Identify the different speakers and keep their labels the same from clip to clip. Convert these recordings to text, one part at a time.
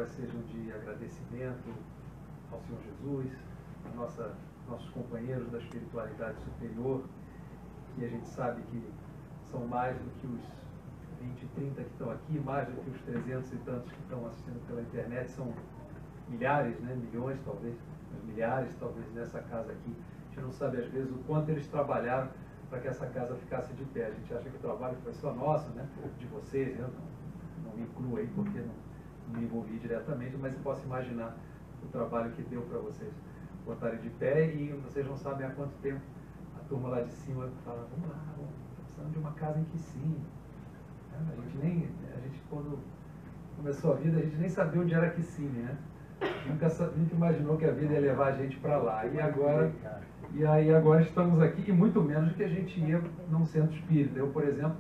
Speaker 1: palavras sejam de agradecimento ao Senhor Jesus, a nossos companheiros da espiritualidade superior, que a gente sabe que são mais do que os 20, 30 que estão aqui, mais do que os 300 e tantos que estão assistindo pela internet, são milhares, né? Milhões talvez, mas milhares talvez nessa casa aqui. A gente não sabe às vezes o quanto eles trabalharam para que essa casa ficasse de pé. A gente acha que o trabalho foi só nosso, né? De vocês, eu não me incluo aí porque não me envolvi diretamente, mas eu posso imaginar o trabalho que deu para vocês botarem de pé, e vocês não sabem há quanto tempo a turma lá de cima fala, vamos lá, estamos precisando de uma casa em Kissimmee. A gente quando começou a vida, a gente nem sabia onde era Kissimmee, né? Nunca imaginou que a vida ia levar a gente para lá. E agora estamos aqui, e muito menos do que a gente ia num centro espírita. Eu, por exemplo,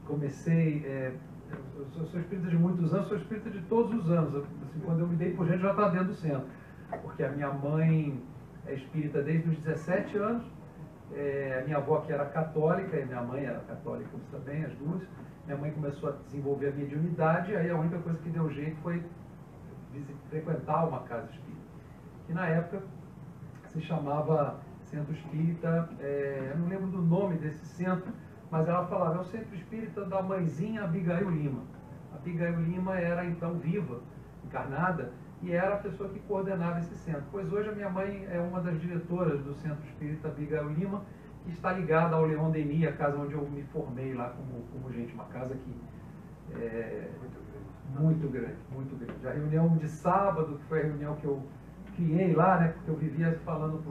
Speaker 1: comecei, eu sou espírita de muitos anos, sou espírita de todos os anos. Assim, quando eu me dei por gente, já está dentro do centro. Porque a minha mãe é espírita desde os 17 anos, a minha avó que era católica, e minha mãe era católica também, as duas. Minha mãe começou a desenvolver a mediunidade, aí a única coisa que deu jeito foi frequentar uma casa espírita, que na época se chamava Centro Espírita, eu não lembro do nome desse centro, mas ela falava, é o Centro Espírita da mãezinha Abigail Lima. A Abigail Lima era então viva, encarnada, e era a pessoa que coordenava esse centro. Pois hoje a minha mãe é uma das diretoras do Centro Espírita Abigail Lima, que está ligada ao Leon Denis, a casa onde eu me formei lá como gente, uma casa que muito grande, muito grande. A reunião de sábado, que foi a reunião que eu criei lá, né, porque eu vivia falando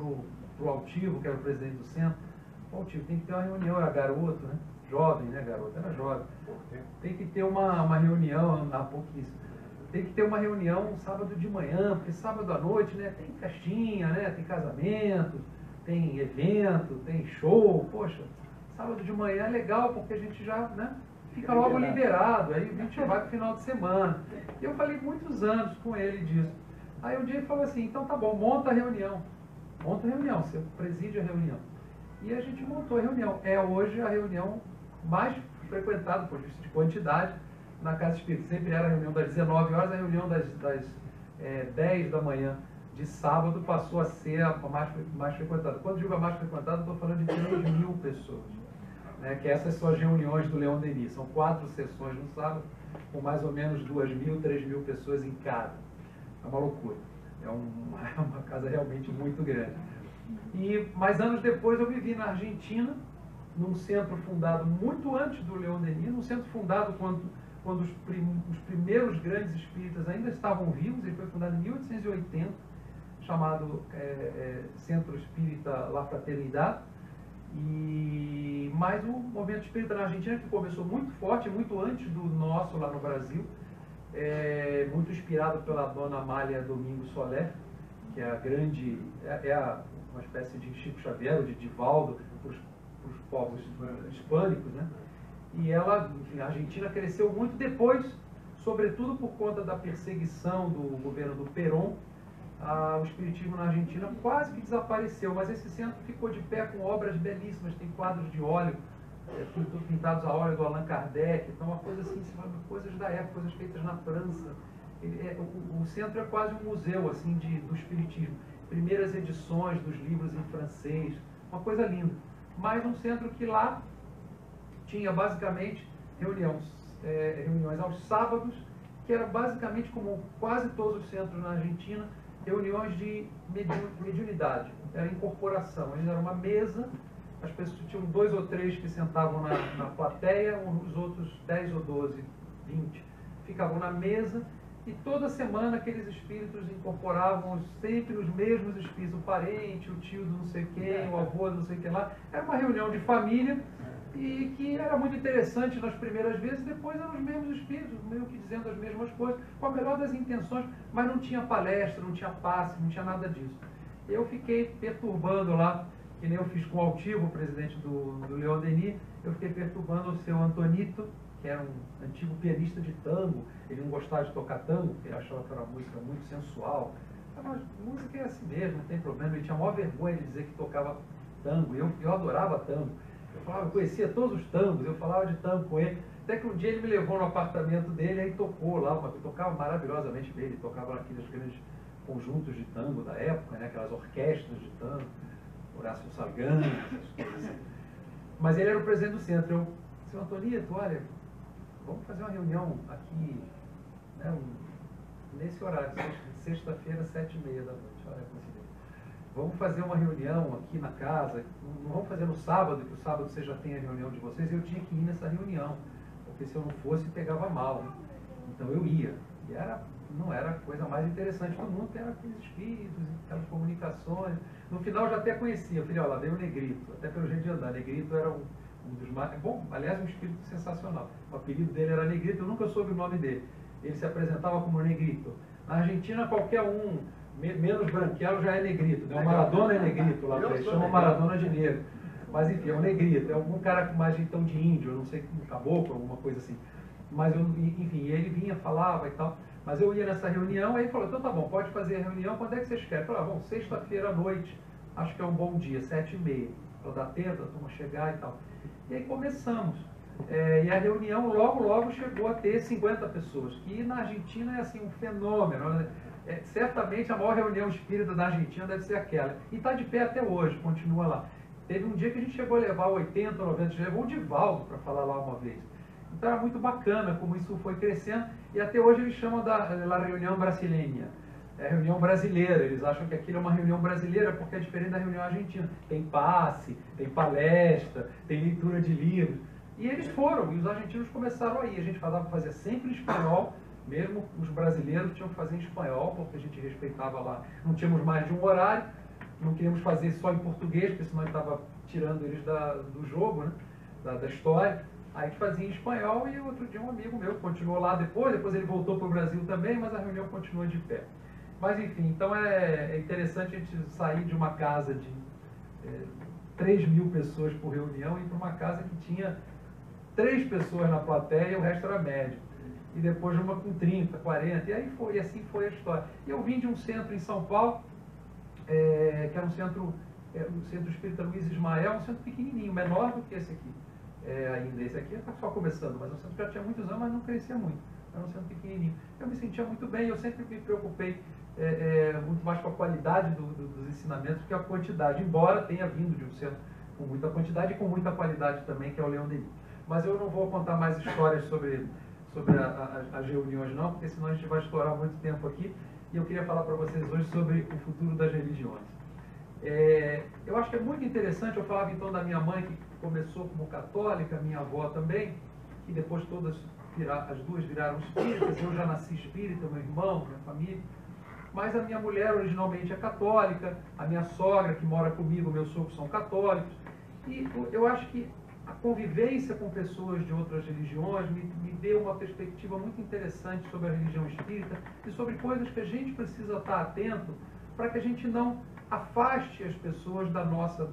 Speaker 1: pro Altivo, que era o presidente do centro, Altivo, tem que ter uma reunião, era garoto, né, jovem, né, garoto, era jovem. Tem que ter uma reunião, há pouquíssimo. Tem que ter uma reunião sábado de manhã, porque sábado à noite, né, tem festinha, né, tem casamento, tem evento, tem show. Poxa, sábado de manhã é legal, porque a gente já, né, fica logo liberado, aí a gente vai pro final de semana. E eu falei muitos anos com ele disso. Aí um dia ele falou assim, então tá bom, monta a reunião, você preside a reunião. E a gente montou a reunião. É hoje a reunião mais frequentada, por vista de quantidade, na Casa Espírita. Sempre era a reunião das 19 horas, a reunião das 10 da manhã de sábado passou a ser a mais frequentada. Quando digo a mais frequentada, estou falando de 3.000 pessoas. Né, que essas são as reuniões do Leon Denis. São 4 sessões no sábado, com mais ou menos 2.000, 3.000 pessoas em cada. É uma loucura. É uma casa realmente muito grande. Mas anos depois eu vivi na Argentina, num centro fundado muito antes do Leon Denis, num centro fundado quando os primeiros grandes espíritas ainda estavam vivos. Ele foi fundado em 1880, chamado Centro Espírita La Fraternidad. Mas o movimento espírita na Argentina, que começou muito forte, muito antes do nosso lá no Brasil, muito inspirado pela dona Amália Domingos Soler, que é a grande, uma espécie de Chico Xavier, ou de Divaldo, para os povos hispânicos, né? E ela, enfim, a Argentina cresceu muito depois, sobretudo por conta da perseguição do governo do Perón. O espiritismo na Argentina quase que desapareceu, mas esse centro ficou de pé com obras belíssimas, tem quadros de óleo, pintados a óleo do Allan Kardec, então uma coisa assim, coisas da época, coisas feitas na França. O centro é quase um museu assim do espiritismo, primeiras edições dos livros em francês, uma coisa linda. Mas um centro que lá tinha basicamente reuniões aos sábados, que era basicamente como quase todos os centros na Argentina, reuniões de mediunidade, era incorporação. Eles eram uma mesa, as pessoas tinham 2 ou 3 que sentavam na plateia, os outros 10 ou 12, 20 ficavam na mesa, e toda semana aqueles espíritos incorporavam sempre os mesmos espíritos, o parente, o tio do não sei quem, o avô do não sei quem lá. Era uma reunião de família, e que era muito interessante nas primeiras vezes, depois eram os mesmos espíritos, meio que dizendo as mesmas coisas, com a melhor das intenções, mas não tinha palestra, não tinha passe, não tinha nada disso. Eu fiquei perturbando lá, que nem eu fiz com o Altivo, o presidente do Leon Denis, eu fiquei perturbando o seu Antonito, que era um antigo pianista de tango. Ele não gostava de tocar tango, porque ele achava que era uma música muito sensual. Mas música é assim mesmo, não tem problema. Ele tinha a maior vergonha de dizer que tocava tango. Eu adorava tango. Eu conhecia todos os tangos, eu falava de tango com ele. Até que um dia ele me levou no apartamento dele, aí tocou lá, tocava maravilhosamente bem, ele tocava naqueles grandes conjuntos de tango da época, né? Aquelas orquestras de tango, Horácio Salgán, essas coisas assim. Mas ele era o presidente do centro. Eu, seu Antonito, olha, vamos fazer uma reunião aqui, né, nesse horário, sexta-feira, 7h30 da noite, olha a coincidência. Vamos fazer uma reunião aqui na casa, não vamos fazer no sábado, que o sábado você já tem a reunião de vocês, eu tinha que ir nessa reunião, porque se eu não fosse, pegava mal. Então eu ia. E não era a coisa mais interessante do mundo, que era aqueles espíritos, aquelas comunicações. No final eu já até conhecia, eu falei, olha, lá veio o Negrito, até pelo jeito de andar. Negrito era um dos mais... Bom, aliás, um espírito sensacional. O apelido dele era Negrito, eu nunca soube o nome dele. Ele se apresentava como Negrito. Na Argentina, qualquer um, menos branquelo, já é Negrito. Né? O Maradona é Negrito lá, eles chamam Maradona de negro. Mas enfim, é um Negrito, é algum cara com mais jeitão de índio, eu não sei, um caboclo, alguma coisa assim. Mas, enfim, ele vinha, falava e tal. Mas eu ia nessa reunião, aí ele falou, então tá bom, pode fazer a reunião, quando é que vocês querem? Eu falei, bom, sexta-feira à noite, acho que é um bom dia, 7h30, para dar tempo, a turma chegar e tal. E aí começamos. E a reunião logo chegou a ter 50 pessoas, que na Argentina é assim um fenômeno. Né? Certamente a maior reunião espírita da Argentina deve ser aquela. E está de pé até hoje, continua lá. Teve um dia que a gente chegou a levar 80, 90, a gente levou o Divaldo para falar lá uma vez. Então era muito bacana como isso foi crescendo, e até hoje eles chamam da reunião brasileira. É reunião brasileira, eles acham que aquilo é uma reunião brasileira porque é diferente da reunião argentina. Tem passe, tem palestra, tem leitura de livros. E eles foram, e os argentinos começaram aí. A gente fazia sempre em espanhol, mesmo os brasileiros tinham que fazer em espanhol, porque a gente respeitava lá. Não tínhamos mais de um horário, não queríamos fazer só em português, porque senão estava tirando eles do jogo, né? da história. Aí a gente fazia em espanhol, e outro dia um amigo meu continuou lá depois ele voltou para o Brasil também, mas a reunião continua de pé. Mas enfim, então é interessante a gente sair de uma casa de 3.000 pessoas por reunião e ir para uma casa que tinha 3 pessoas na plateia e o resto era médio. E depois uma com 30, 40, e assim foi a história. E eu vim de um centro em São Paulo, que era um centro espírita Luiz Ismael, um centro pequenininho, menor do que esse aqui. Ainda esse aqui está só começando, mas o centro já tinha muitos anos, mas não crescia muito. Era um centro pequenininho. Eu me sentia muito bem, eu sempre me preocupei muito mais com a qualidade dos ensinamentos que a quantidade, embora tenha vindo de um centro com muita quantidade e com muita qualidade também, que é o Leão Denis. Mas eu não vou contar mais histórias sobre as reuniões não, porque senão a gente vai estourar muito tempo aqui. E eu queria falar para vocês hoje sobre o futuro das religiões. Eu acho que é muito interessante. Eu falava então da minha mãe, que começou como católica, minha avó também, e depois as duas viraram espíritas. Eu já nasci espírita, meu irmão, minha família. Mas a minha mulher originalmente é católica, a minha sogra que mora comigo, meu sogro são católicos. E eu acho que a convivência com pessoas de outras religiões me deu uma perspectiva muito interessante sobre a religião espírita e sobre coisas que a gente precisa estar atento para que a gente não afaste as pessoas da nossa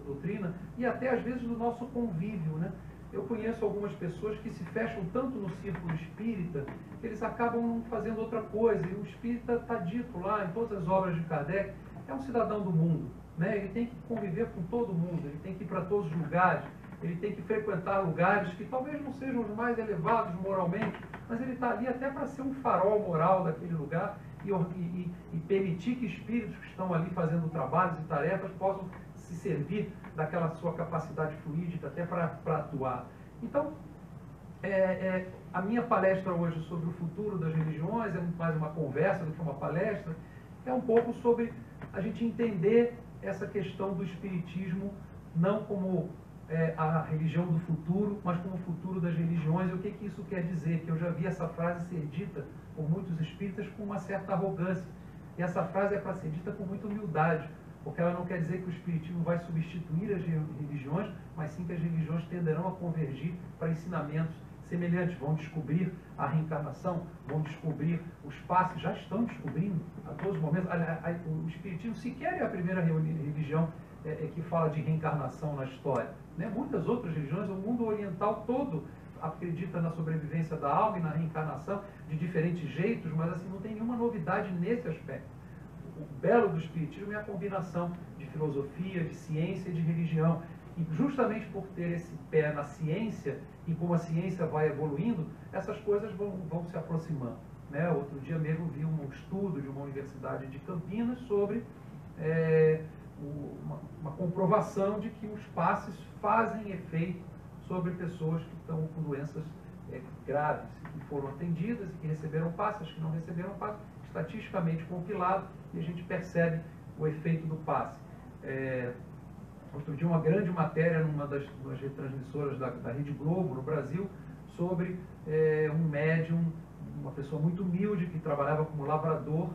Speaker 1: doutrina e até às vezes do nosso convívio, né? Eu conheço algumas pessoas que se fecham tanto no círculo espírita que eles acabam fazendo outra coisa. E o espírita está dito lá em todas as obras de Kardec, é um cidadão do mundo, né? Ele tem que conviver com todo mundo, ele tem que ir para todos os lugares, ele tem que frequentar lugares que talvez não sejam os mais elevados moralmente, mas ele está ali até para ser um farol moral daquele lugar e permitir que espíritos que estão ali fazendo trabalhos e tarefas possam se servir daquela sua capacidade fluídica até para atuar. Então, a minha palestra hoje sobre o futuro das religiões é muito mais uma conversa do que uma palestra, é um pouco sobre a gente entender essa questão do espiritismo não como a religião do futuro, mas como o futuro das religiões. E o que isso quer dizer? Que eu já vi essa frase ser dita por muitos espíritas com uma certa arrogância. E essa frase é para ser dita com muita humildade, porque ela não quer dizer que o espiritismo vai substituir as religiões, mas sim que as religiões tenderão a convergir para ensinamentos semelhantes. Vão descobrir a reencarnação, vão descobrir os passos, já estão descobrindo a todos os momentos. O espiritismo sequer é a primeira religião que fala de reencarnação na história, né? Muitas outras religiões, o mundo oriental todo acredita na sobrevivência da alma e na reencarnação de diferentes jeitos, mas assim não tem nenhuma novidade nesse aspecto. O belo do espiritismo é a combinação de filosofia, de ciência e de religião. E justamente por ter esse pé na ciência, e como a ciência vai evoluindo, essas coisas vão se aproximando. Né? Outro dia mesmo vi um estudo de uma universidade de Campinas sobre uma comprovação de que os passes fazem efeito sobre pessoas que estão com doenças graves, que foram atendidas e que receberam passes, que não receberam passes, estatisticamente compilado, e a gente percebe o efeito do passe. Outro dia, uma grande matéria numa das retransmissoras da Rede Globo, no Brasil, sobre um médium, uma pessoa muito humilde, que trabalhava como lavrador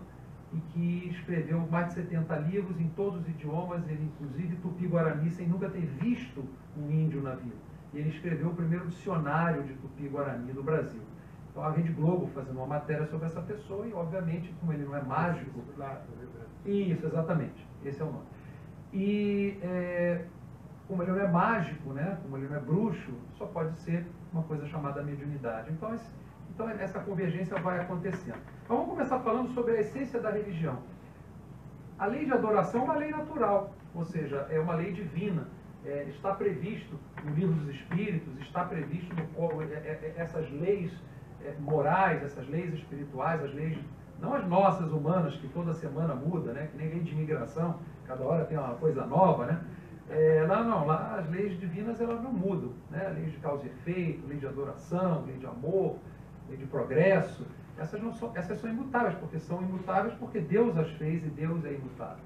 Speaker 1: e que escreveu mais de 70 livros em todos os idiomas, ele inclusive tupi-guarani, sem nunca ter visto um índio na vida. E ele escreveu o primeiro dicionário de tupi-guarani do Brasil. Então, a Rede Globo fazendo uma matéria sobre essa pessoa e, obviamente, como ele não é mágico... Isso, exatamente. Esse é o nome. E como ele não é mágico, né? Como ele não é bruxo, só pode ser uma coisa chamada mediunidade. Então essa convergência vai acontecendo. Então, vamos começar falando sobre a essência da religião. A lei de adoração é uma lei natural, ou seja, é uma lei divina. Está previsto no Livro dos Espíritos, está previsto essas leis morais, essas leis espirituais, as leis, não as nossas humanas, que toda semana muda, né? Que nem lei de imigração, cada hora tem uma coisa nova, né? Lá as leis divinas elas não mudam, né? Leis de causa e efeito, lei de adoração, lei de amor, lei de progresso, essas são imutáveis, porque são imutáveis porque Deus as fez e Deus é imutável.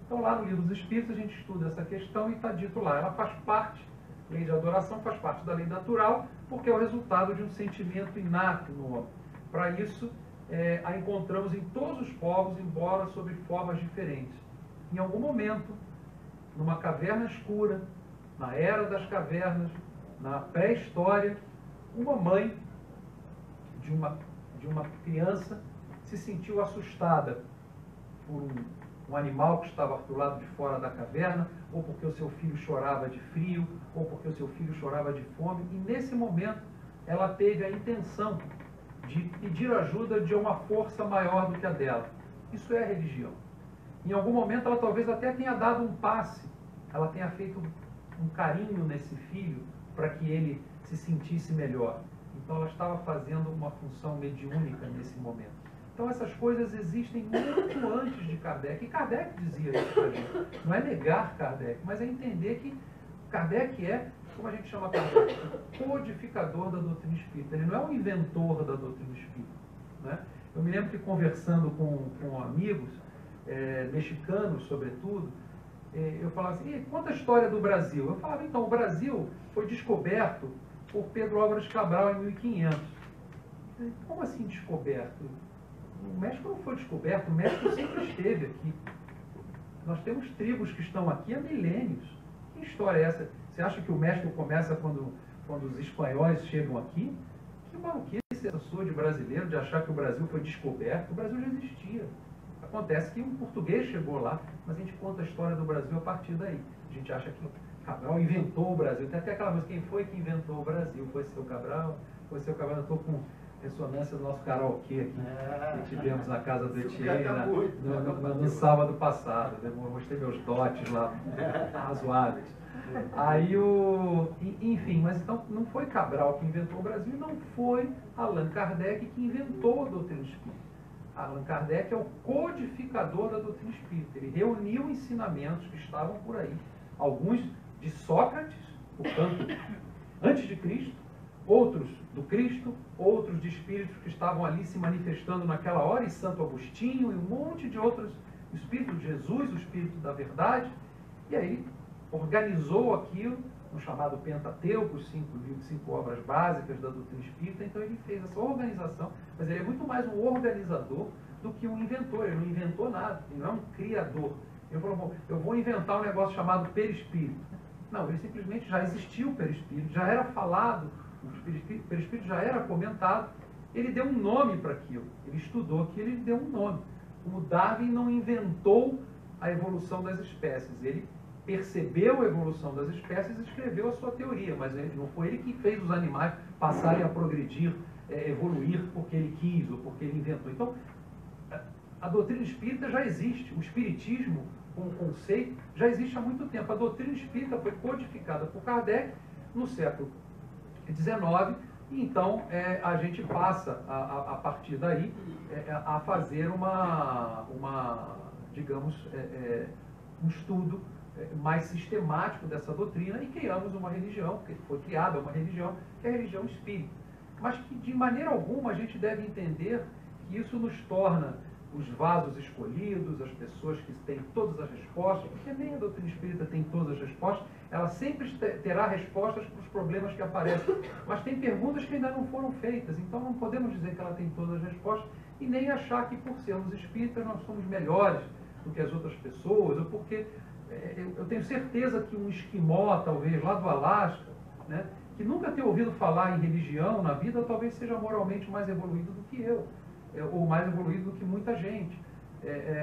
Speaker 1: Então lá no Livro dos Espíritos a gente estuda essa questão e está dito lá, ela faz parte, lei de adoração faz parte da lei natural, porque é o resultado de um sentimento inato no homem. Para isso, a encontramos em todos os povos, embora sob formas diferentes. Em algum momento, numa caverna escura, na era das cavernas, na pré-história, uma mãe de uma criança se sentiu assustada por um animal que estava do lado de fora da caverna, ou porque o seu filho chorava de frio, ou porque o seu filho chorava de fome, e nesse momento ela teve a intenção de pedir ajuda de uma força maior do que a dela. Isso é religião. Em algum momento ela talvez até tenha dado um passe, ela tenha feito um carinho nesse filho para que ele se sentisse melhor. Então ela estava fazendo uma função mediúnica nesse momento. Então essas coisas existem muito antes de Kardec. E Kardec dizia isso para a gente. Não é negar Kardec, mas é entender que Kardec é, como a gente chama Kardec, o codificador da doutrina espírita. Ele não é o inventor da doutrina espírita. Né? Eu me lembro que conversando com amigos, mexicanos sobretudo, eu falava assim, conta a história do Brasil. Eu falava, então, o Brasil foi descoberto por Pedro Álvares Cabral em 1500. Como assim descoberto? O México não foi descoberto, o México sempre esteve aqui. Nós temos tribos que estão aqui há milênios. Que história é essa? Você acha que o México começa quando os espanhóis chegam aqui? Que maluquice essa sua de brasileiro, de achar que o Brasil foi descoberto? O Brasil já existia. Acontece que um português chegou lá, mas a gente conta a história do Brasil a partir daí. A gente acha que Cabral inventou o Brasil. Tem até aquela música, quem foi que inventou o Brasil? Foi seu Cabral? Foi seu Cabral? Eu estou com ressonância do nosso karaokê aqui, que tivemos na casa do Etienne no sábado passado. Eu mostrei meus dotes lá, razoáveis. Aí enfim, mas então não foi Cabral que inventou o Brasil, não foi Allan Kardec que inventou a doutrina espírita. Allan Kardec é o codificador da doutrina espírita. Ele reuniu ensinamentos que estavam por aí, alguns de Sócrates, portanto, antes de Cristo, outros do Cristo, outros de espíritos que estavam ali se manifestando naquela hora, e Santo Agostinho, e um monte de outros espíritos, Jesus, o Espírito da Verdade, e aí organizou aquilo, no chamado Pentateuco, os 5 obras básicas da doutrina espírita. Então ele fez essa organização, mas ele é muito mais um organizador do que um inventor. Ele não inventou nada, ele não é um criador. Ele falou, bom, eu vou inventar um negócio chamado perispírito. Não, ele simplesmente já existiu o perispírito, já era falado, o perispírito já era comentado, ele deu um nome para aquilo, ele estudou aquilo, ele deu um nome. Como Darwin não inventou a evolução das espécies, ele percebeu a evolução das espécies e escreveu a sua teoria, mas não foi ele que fez os animais passarem a progredir, evoluir porque ele quis ou porque ele inventou. Então, a doutrina espírita já existe. O espiritismo como conceito, já existe há muito tempo. A doutrina espírita foi codificada por Kardec no século XIX, e então a gente passa, a partir daí, a fazer digamos, um estudo mais sistemático dessa doutrina e criamos uma religião, porque foi criada uma religião, que é a religião espírita. Mas que, de maneira alguma, a gente deve entender que isso nos torna os vasos escolhidos, as pessoas que têm todas as respostas, porque nem a doutrina espírita tem todas as respostas, ela sempre terá respostas para os problemas que aparecem, mas tem perguntas que ainda não foram feitas, então não podemos dizer que ela tem todas as respostas e nem achar que por sermos espíritas nós somos melhores do que as outras pessoas, ou porque eu tenho certeza que um esquimó, talvez, lá do Alasca, né, que nunca tenha ouvido falar em religião na vida, talvez seja moralmente mais evoluído do que eu, ou mais evoluído do que muita gente.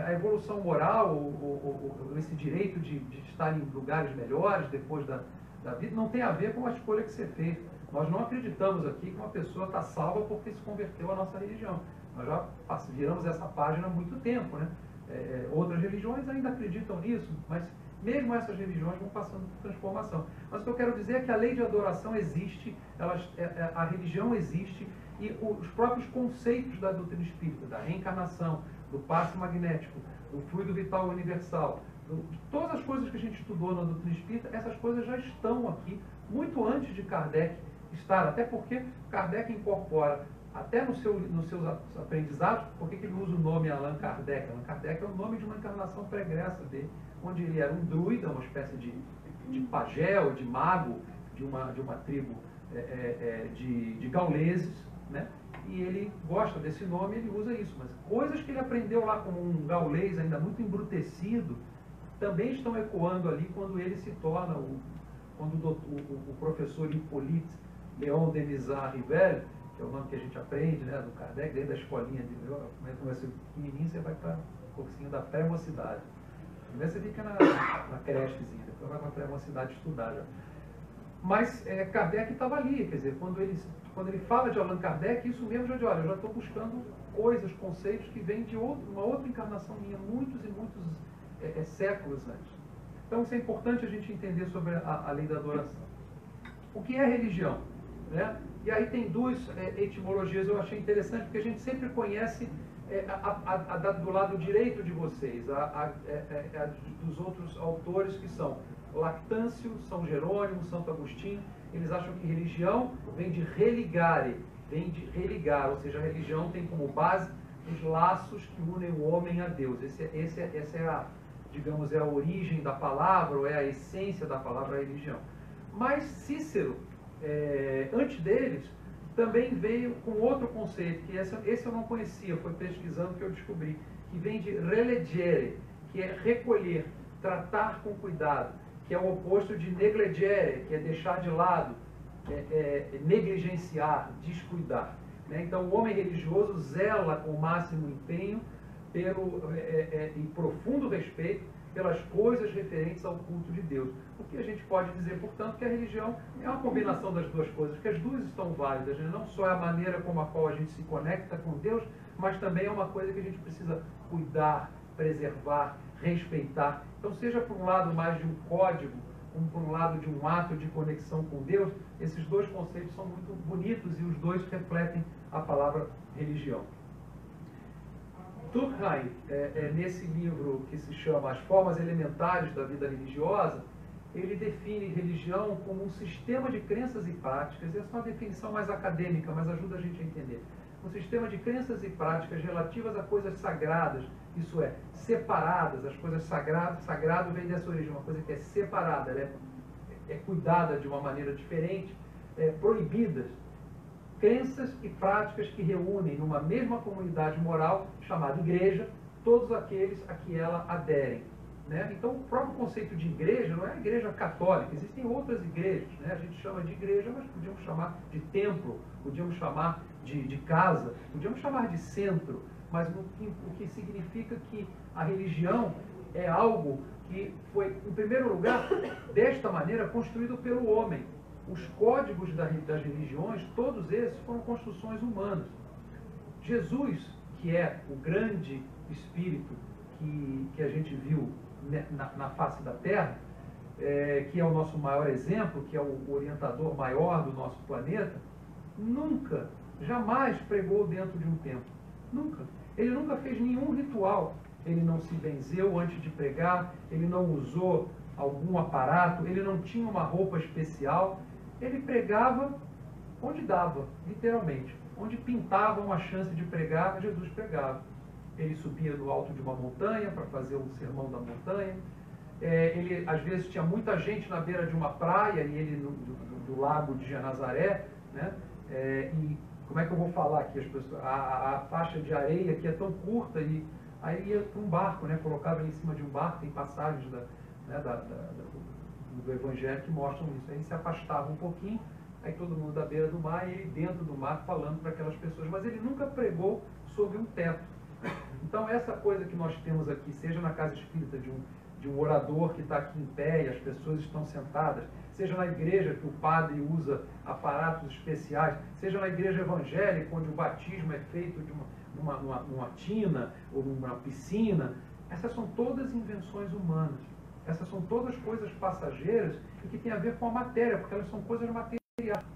Speaker 1: A evolução moral, ou esse direito de estar em lugares melhores depois da vida, não tem a ver com a escolha que você fez. Nós não acreditamos aqui que uma pessoa está salva porque se converteu à nossa religião. Nós já viramos essa página há muito tempo, né? Outras religiões ainda acreditam nisso, mas mesmo essas religiões vão passando por transformação. Mas o que eu quero dizer é que a lei de adoração existe, a religião existe, e os próprios conceitos da doutrina espírita, da reencarnação, do passe magnético, do fluido vital universal, todas as coisas que a gente estudou na doutrina espírita, essas coisas já estão aqui, muito antes de Kardec estar, até porque Kardec incorpora, até nos seus aprendizados, por que ele usa o nome Allan Kardec? Allan Kardec é o nome de uma encarnação pregressa dele, onde ele era um druida, uma espécie de pajé ou de mago de uma tribo de gauleses, né? E ele gosta desse nome, ele usa isso, mas coisas que ele aprendeu lá como um gaulês ainda muito embrutecido, também estão ecoando ali quando ele se torna, quando o professor Hippolyte Léon Denisard Rivel, que é o nome que a gente aprende, né, do Kardec, dentro da escolinha de começa pequenininho, você vai para o cursinho da pré-mocidade. Primeiro você fica na crechezinha, depois vai para a pré-mocidade estudar já. Mas Kardec estava ali, quer dizer, quando ele fala de Allan Kardec, isso mesmo já diz, olha, eu já estou buscando coisas, conceitos que vêm de uma outra encarnação minha, muitos e muitos séculos antes. Então isso é importante a gente entender sobre a lei da adoração. O que é religião? Né? E aí tem duas etimologias, eu achei interessante, porque a gente sempre conhece do lado direito de vocês, dos outros autores que são Lactâncio, São Jerônimo, Santo Agostinho. Eles acham que religião vem de religare, vem de religar, ou seja, a religião tem como base os laços que unem o homem a Deus. Essa é digamos, é a origem da palavra, ou é a essência da palavra religião. Mas Cícero, antes deles, também veio com outro conceito, que esse eu não conhecia, foi pesquisando que eu descobri, que vem de relegere, que é recolher, tratar com cuidado, que é o oposto de negligere, que é deixar de lado, negligenciar, descuidar. Né? Então, o homem religioso zela com o máximo empenho e profundo respeito pelas coisas referentes ao culto de Deus. O que a gente pode dizer, portanto, que a religião é uma combinação das duas coisas, que as duas estão válidas, né? Não só é a maneira como a qual a gente se conecta com Deus, mas também é uma coisa que a gente precisa cuidar, preservar, respeitar. Então, seja por um lado mais de um código, como por um lado de um ato de conexão com Deus, esses dois conceitos são muito bonitos e os dois refletem a palavra religião. Durkheim, nesse livro que se chama As Formas Elementares da Vida Religiosa, ele define religião como um sistema de crenças e práticas. Essa é uma definição mais acadêmica, mas ajuda a gente a entender. Um sistema de crenças e práticas relativas a coisas sagradas, isso é, separadas. As coisas sagradas, sagrado vem dessa origem, uma coisa que é separada, ela é cuidada de uma maneira diferente, proibidas. Crenças e práticas que reúnem numa mesma comunidade moral, chamada igreja, todos aqueles a que ela aderem. Né? Então, o próprio conceito de igreja não é a igreja católica, existem outras igrejas. Né? A gente chama de igreja, mas podíamos chamar de templo, podíamos chamar de casa, podíamos chamar de centro, mas o que significa que a religião é algo que foi, em primeiro lugar, desta maneira, construído pelo homem. Os códigos das religiões, todos esses foram construções humanas. Jesus, que é o grande espírito que a gente viu na face da Terra, que é o nosso maior exemplo, que é o orientador maior do nosso planeta, nunca, jamais pregou dentro de um templo. Nunca. Ele nunca fez nenhum ritual. Ele não se benzeu antes de pregar, ele não usou algum aparato, ele não tinha uma roupa especial. Ele pregava onde dava, literalmente. Onde pintava uma chance de pregar, Jesus pregava. Ele subia do alto de uma montanha para fazer o sermão da montanha. Ele, às vezes, tinha muita gente na beira de uma praia, e ele do lago de Genazaré, né? E como é que eu vou falar aqui? As pessoas, a faixa de areia aqui é tão curta, e aí ia para um barco, né? Colocava ele em cima de um barco, tem passagens do Evangelho que mostram isso. Aí se afastava um pouquinho, aí todo mundo da beira do mar, e ele dentro do mar falando para aquelas pessoas. Mas ele nunca pregou sob um teto. Então essa coisa que nós temos aqui, seja na casa espírita de um orador que está aqui em pé e as pessoas estão sentadas, seja na igreja que o padre usa aparatos especiais, seja na igreja evangélica onde o batismo é feito de numa tina ou numa piscina, essas são todas invenções humanas. Essas são todas coisas passageiras e que têm a ver com a matéria, porque elas são coisas materiais.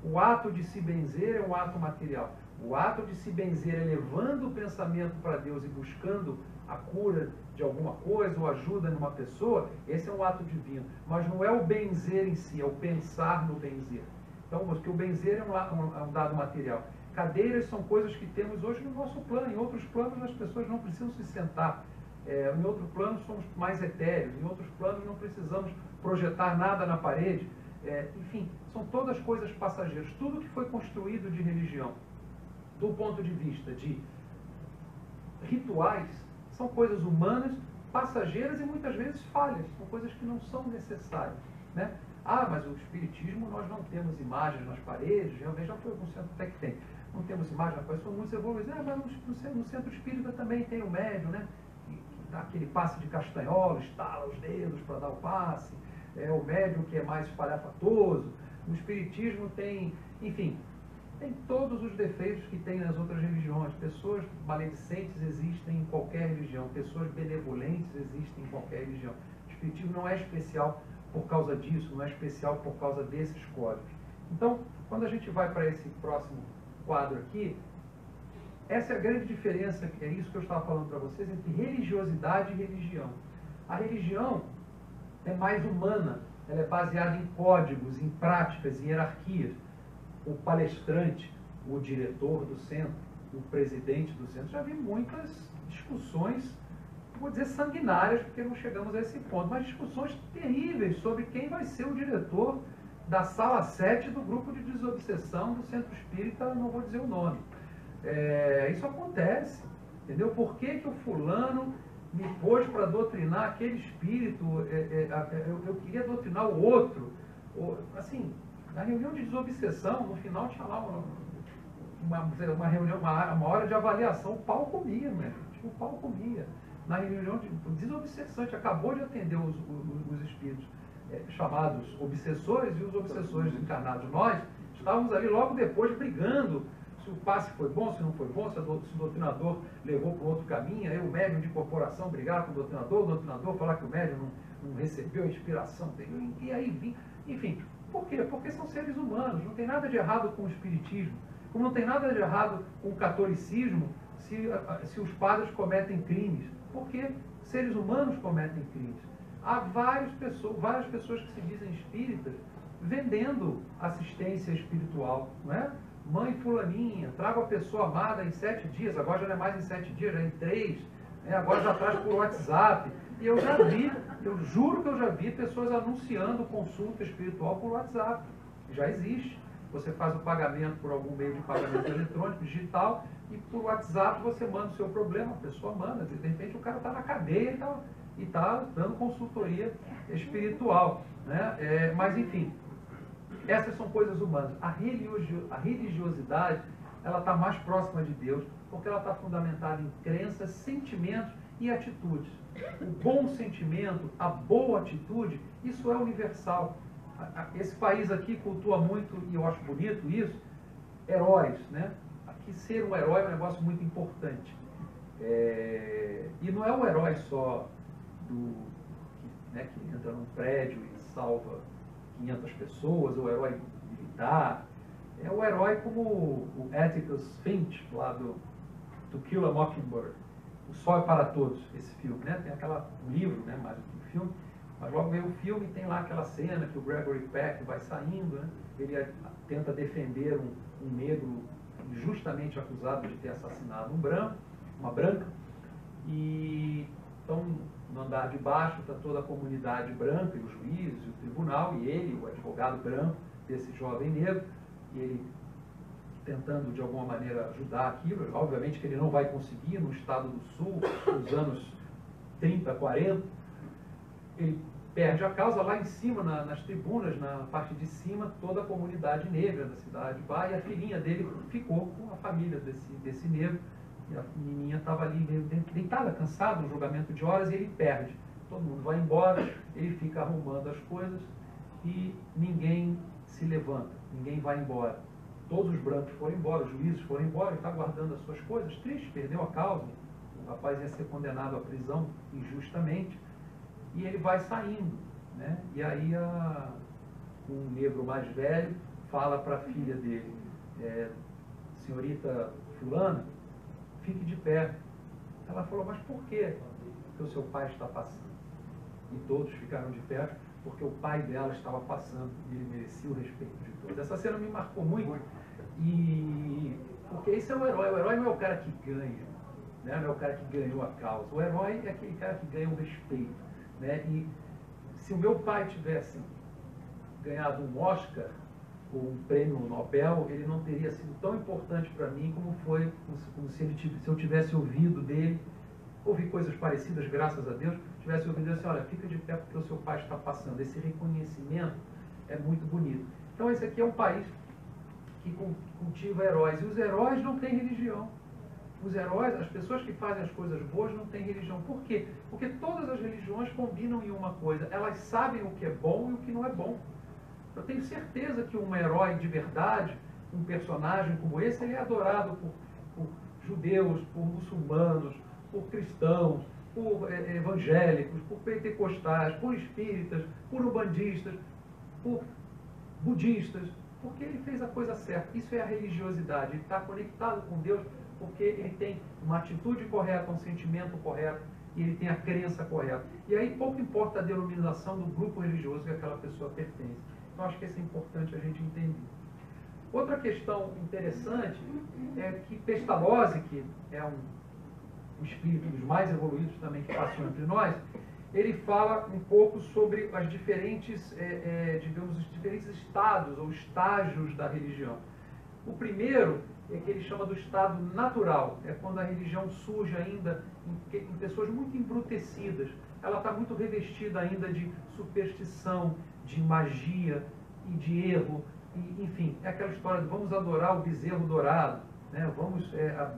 Speaker 1: O ato de se benzer é um ato material. O ato de se benzer, elevando o pensamento para Deus e buscando a cura de alguma coisa ou ajuda numa pessoa, esse é um ato divino. Mas não é o benzer em si, é o pensar no benzer. Então, porque o benzer é um dado material. Cadeiras são coisas que temos hoje no nosso plano. Em outros planos as pessoas não precisam se sentar. Em outro plano somos mais etéreos. Em outros planos não precisamos projetar nada na parede. Enfim, são todas coisas passageiras. Tudo que foi construído de religião, do ponto de vista de rituais, são coisas humanas, passageiras e muitas vezes falhas. São coisas que não são necessárias, né? Ah, mas o espiritismo nós não temos imagens nas paredes. Já foi algum centro até que tem. Não temos imagens nas paredes, são muitos evoluídos. Mas no centro espírita também tem o médium, né? Que dá aquele passe de castanhola, estala os dedos para dar o passe. O médium que é mais espalhafatoso. O espiritismo tem, enfim, tem todos os defeitos que tem nas outras religiões. Pessoas maledicentes existem em qualquer religião, pessoas benevolentes existem em qualquer religião. O espiritismo não é especial por causa disso, não é especial por causa desses códigos. Então, quando a gente vai para esse próximo quadro aqui, essa é a grande diferença, é isso que eu estava falando para vocês, entre religiosidade e religião. A religião é mais humana, ela é baseada em códigos, em práticas, em hierarquias. O palestrante, o diretor do centro, o presidente do centro, já vi muitas discussões, vou dizer sanguinárias, porque não chegamos a esse ponto, mas discussões terríveis sobre quem vai ser o diretor da sala 7 do grupo de desobsessão do centro espírita, não vou dizer o nome. Isso acontece, entendeu? Por que que o fulano me pôs para doutrinar aquele espírito? Eu queria doutrinar o outro. Assim, na reunião de desobsessão, no final tinha lá uma reunião, uma hora de avaliação, o pau comia, né? O pau comia. Na reunião de desobsessão, a gente acabou de atender os espíritos chamados obsessores e os obsessores encarnados. Nós estávamos ali logo depois brigando se o passe foi bom, se não foi bom, se o doutrinador levou para outro caminho, aí o médium de corporação brigar com o doutrinador falar que o médium não recebeu a inspiração dele, e aí enfim. Por quê? Porque são seres humanos, não tem nada de errado com o espiritismo, como não tem nada de errado com o catolicismo se os padres cometem crimes, porque seres humanos cometem crimes. Há várias pessoas que se dizem espíritas vendendo assistência espiritual, não é? Mãe fulaninha, traga a pessoa amada em 7 dias, agora já não é mais em 7 dias, já é em 3, agora já traz por WhatsApp. E eu já vi, eu juro que eu já vi pessoas anunciando consulta espiritual por WhatsApp. Já existe. Você faz o pagamento por algum meio de pagamento eletrônico, digital, e por WhatsApp você manda o seu problema, a pessoa manda. De repente o cara está na cadeia e está dando consultoria espiritual, né? Mas enfim, essas são coisas humanas. A religiosidade, ela está mais próxima de Deus, porque ela está fundamentada em crenças, sentimentos e atitudes. O bom sentimento, a boa atitude, isso é universal. Esse país aqui cultua muito, e eu acho bonito isso, heróis, né? Aqui ser um herói é um negócio muito importante. E não é o herói só né, que entra num prédio e salva 500 pessoas, o herói militar. É o herói como o Atticus Finch, lá do To Kill a Mockingbird. O Sol é para Todos, esse filme, né? Tem um livro, né, mais do que um filme, mas logo vem o filme e tem lá aquela cena que o Gregory Peck vai saindo, né? Ele tenta defender um negro injustamente acusado de ter assassinado uma branca, e então no andar de baixo está toda a comunidade branca, e o juiz, e o tribunal, e ele, o advogado branco desse jovem negro, e ele tentando de alguma maneira ajudar aquilo. Obviamente que ele não vai conseguir no estado do Sul, nos anos 30, 40, ele perde a causa. Lá em cima, nas tribunas, na parte de cima, toda a comunidade negra da cidade vai, e a filhinha dele ficou com a família desse negro, e a menininha estava ali deitada, cansada, um julgamento de horas, e ele perde. Todo mundo vai embora, ele fica arrumando as coisas e ninguém se levanta, ninguém vai embora. Todos os brancos foram embora, os juízes foram embora, ele está guardando as suas coisas, triste, perdeu a causa, o rapaz ia ser condenado à prisão injustamente, e ele vai saindo, né? E aí um negro mais velho fala para a filha dele, senhorita fulana, fique de pé. Ela falou, mas por quê? Porque o seu pai está passando. E todos ficaram de pé, porque o pai dela estava passando e ele merecia o respeito de todos. Essa cena me marcou muito, porque esse é o herói. O herói não é o cara que ganha, né? Não é o cara que ganhou a causa. O herói é aquele cara que ganha o respeito, né? E se o meu pai tivesse ganhado um Oscar ou um prêmio Nobel, ele não teria sido tão importante para mim como se eu tivesse ouvido dele, ouvi coisas parecidas, graças a Deus, tivesse ouvido assim, olha, fica de pé porque o seu pai está passando. Esse reconhecimento é muito bonito. Então esse aqui é um país que cultiva heróis, e os heróis não têm religião. Os heróis, as pessoas que fazem as coisas boas não têm religião. Por quê? Porque todas as religiões combinam em uma coisa, elas sabem o que é bom e o que não é bom. Eu tenho certeza que um herói de verdade, um personagem como esse, ele é adorado por judeus, por muçulmanos, por cristãos, por evangélicos, por pentecostais, por espíritas, por umbandistas, por budistas, porque ele fez a coisa certa. Isso é a religiosidade. Ele está conectado com Deus porque ele tem uma atitude correta, um sentimento correto, e ele tem a crença correta. E aí pouco importa a denominação do grupo religioso que aquela pessoa pertence. Então acho que isso é importante a gente entender. Outra questão interessante é que Pestalozzi, que é um espírito dos mais evoluídos também que passou entre nós, ele fala um pouco sobre as diferentes, digamos, os diferentes estados ou estágios da religião. O primeiro é que ele chama do estado natural, é quando a religião surge ainda em pessoas muito embrutecidas, ela está muito revestida ainda de superstição, de magia e de erro, e, enfim, é aquela história de vamos adorar o bezerro dourado, né? Vamos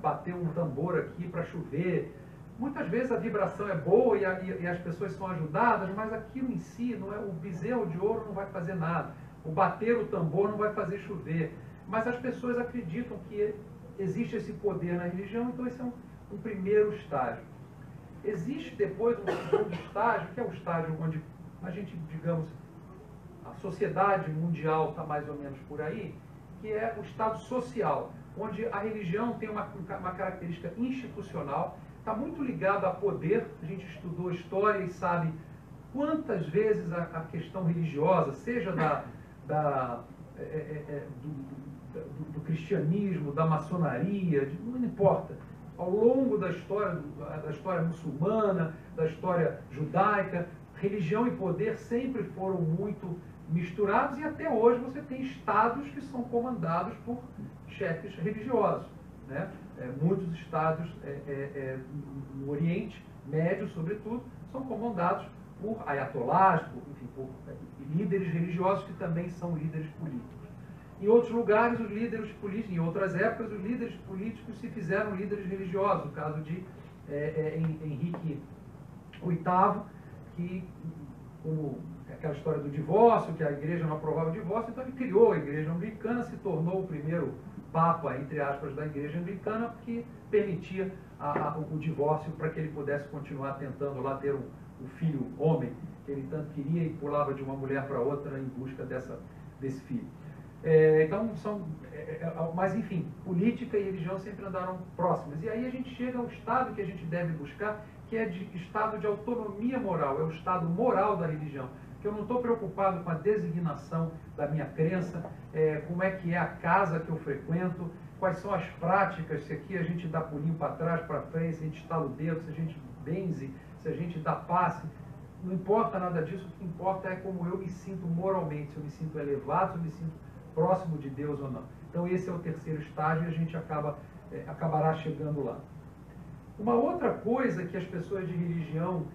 Speaker 1: bater um tambor aqui para chover. Muitas vezes a vibração é boa e as pessoas são ajudadas, mas aquilo em si, não é, o bezerro de ouro não vai fazer nada, o bater o tambor não vai fazer chover. Mas as pessoas acreditam que existe esse poder na religião, então esse é um primeiro estágio. Existe depois um segundo estágio, que é o estágio onde a gente, digamos, a sociedade mundial está mais ou menos por aí, que é o estado social, onde a religião tem uma característica institucional, está muito ligada a poder. A gente estudou história e sabe quantas vezes a questão religiosa, seja do cristianismo, da maçonaria, não importa, ao longo da história muçulmana, da história judaica, religião e poder sempre foram muito misturados, e até hoje você tem estados que são comandados por chefes religiosos, né? Muitos estados no Oriente Médio, sobretudo, são comandados por ayatolás, por líderes religiosos que também são líderes políticos. Em outros lugares, os líderes políticos, em outras épocas, os líderes políticos se fizeram líderes religiosos. O caso de Henrique VIII, que, como aquela história do divórcio, que a igreja não aprovava o divórcio, então ele criou a igreja anglicana, se tornou o primeiro papa, entre aspas, da igreja anglicana, que permitia o divórcio para que ele pudesse continuar tentando lá ter o filho homem que ele tanto queria e pulava de uma mulher para outra em busca desse filho. Então, mas enfim, política e religião sempre andaram próximas. E aí a gente chega ao estado que a gente deve buscar, que é de estado de autonomia moral, é o estado moral da religião. Que eu não estou preocupado com a designação da minha crença, como é que é a casa que eu frequento, quais são as práticas, se aqui a gente dá pulinho para trás, para frente, se a gente estala o dedo, se a gente benze, se a gente dá passe. Não importa nada disso, o que importa é como eu me sinto moralmente, se eu me sinto elevado, se eu me sinto próximo de Deus ou não. Então esse é o terceiro estágio e a gente acabará chegando lá. Uma outra coisa que as pessoas de religião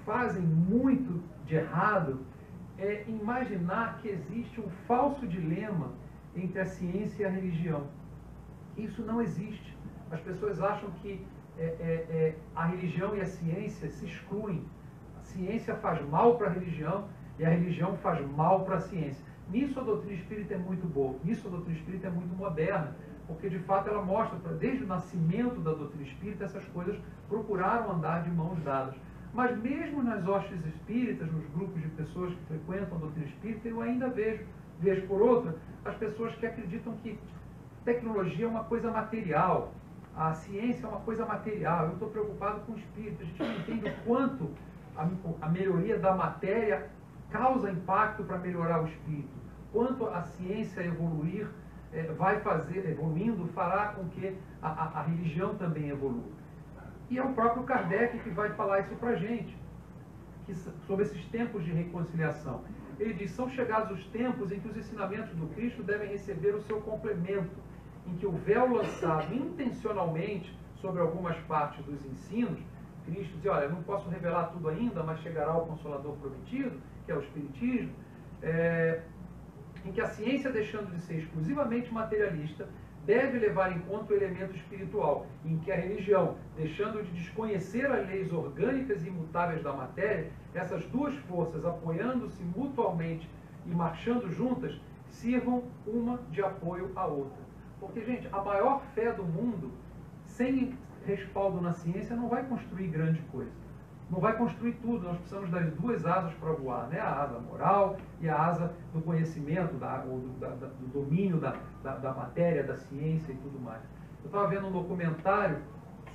Speaker 1: fazem muito de errado é imaginar que existe um falso dilema entre a ciência e a religião. Isso não existe. As pessoas acham que a religião e a ciência se excluem. A ciência faz mal para a religião e a religião faz mal para a ciência. Nisso a doutrina espírita é muito boa, nisso a doutrina espírita é muito moderna, porque de fato ela mostra, desde o nascimento da doutrina espírita, essas coisas procuraram andar de mãos dadas. Mas mesmo nas hostes espíritas, nos grupos de pessoas que frequentam a doutrina espírita, eu ainda vejo, vez por outra, as pessoas que acreditam que tecnologia é uma coisa material, a ciência é uma coisa material. Eu estou preocupado com o espírito, a gente não entende o quanto a melhoria da matéria causa impacto para melhorar o espírito. Quanto a ciência evoluir, evoluindo, fará com que a religião também evolua. E é o próprio Kardec que vai falar isso para a gente, sobre esses tempos de reconciliação. Ele diz, são chegados os tempos em que os ensinamentos do Cristo devem receber o seu complemento, em que o véu lançado intencionalmente sobre algumas partes dos ensinos, Cristo diz, olha, não posso revelar tudo ainda, mas chegará o Consolador prometido, que é o Espiritismo, em que a ciência, deixando de ser exclusivamente materialista, deve levar em conta o elemento espiritual, em que a religião, deixando de desconhecer as leis orgânicas e imutáveis da matéria, essas duas forças, apoiando-se mutualmente e marchando juntas, sirvam uma de apoio à outra. Porque, gente, a maior fé do mundo, sem respaldo na ciência, não vai construir grande coisa. Não vai construir tudo. Nós precisamos das duas asas para voar, né? A asa moral e a asa do conhecimento, do domínio da matéria, da ciência e tudo mais. Eu estava vendo um documentário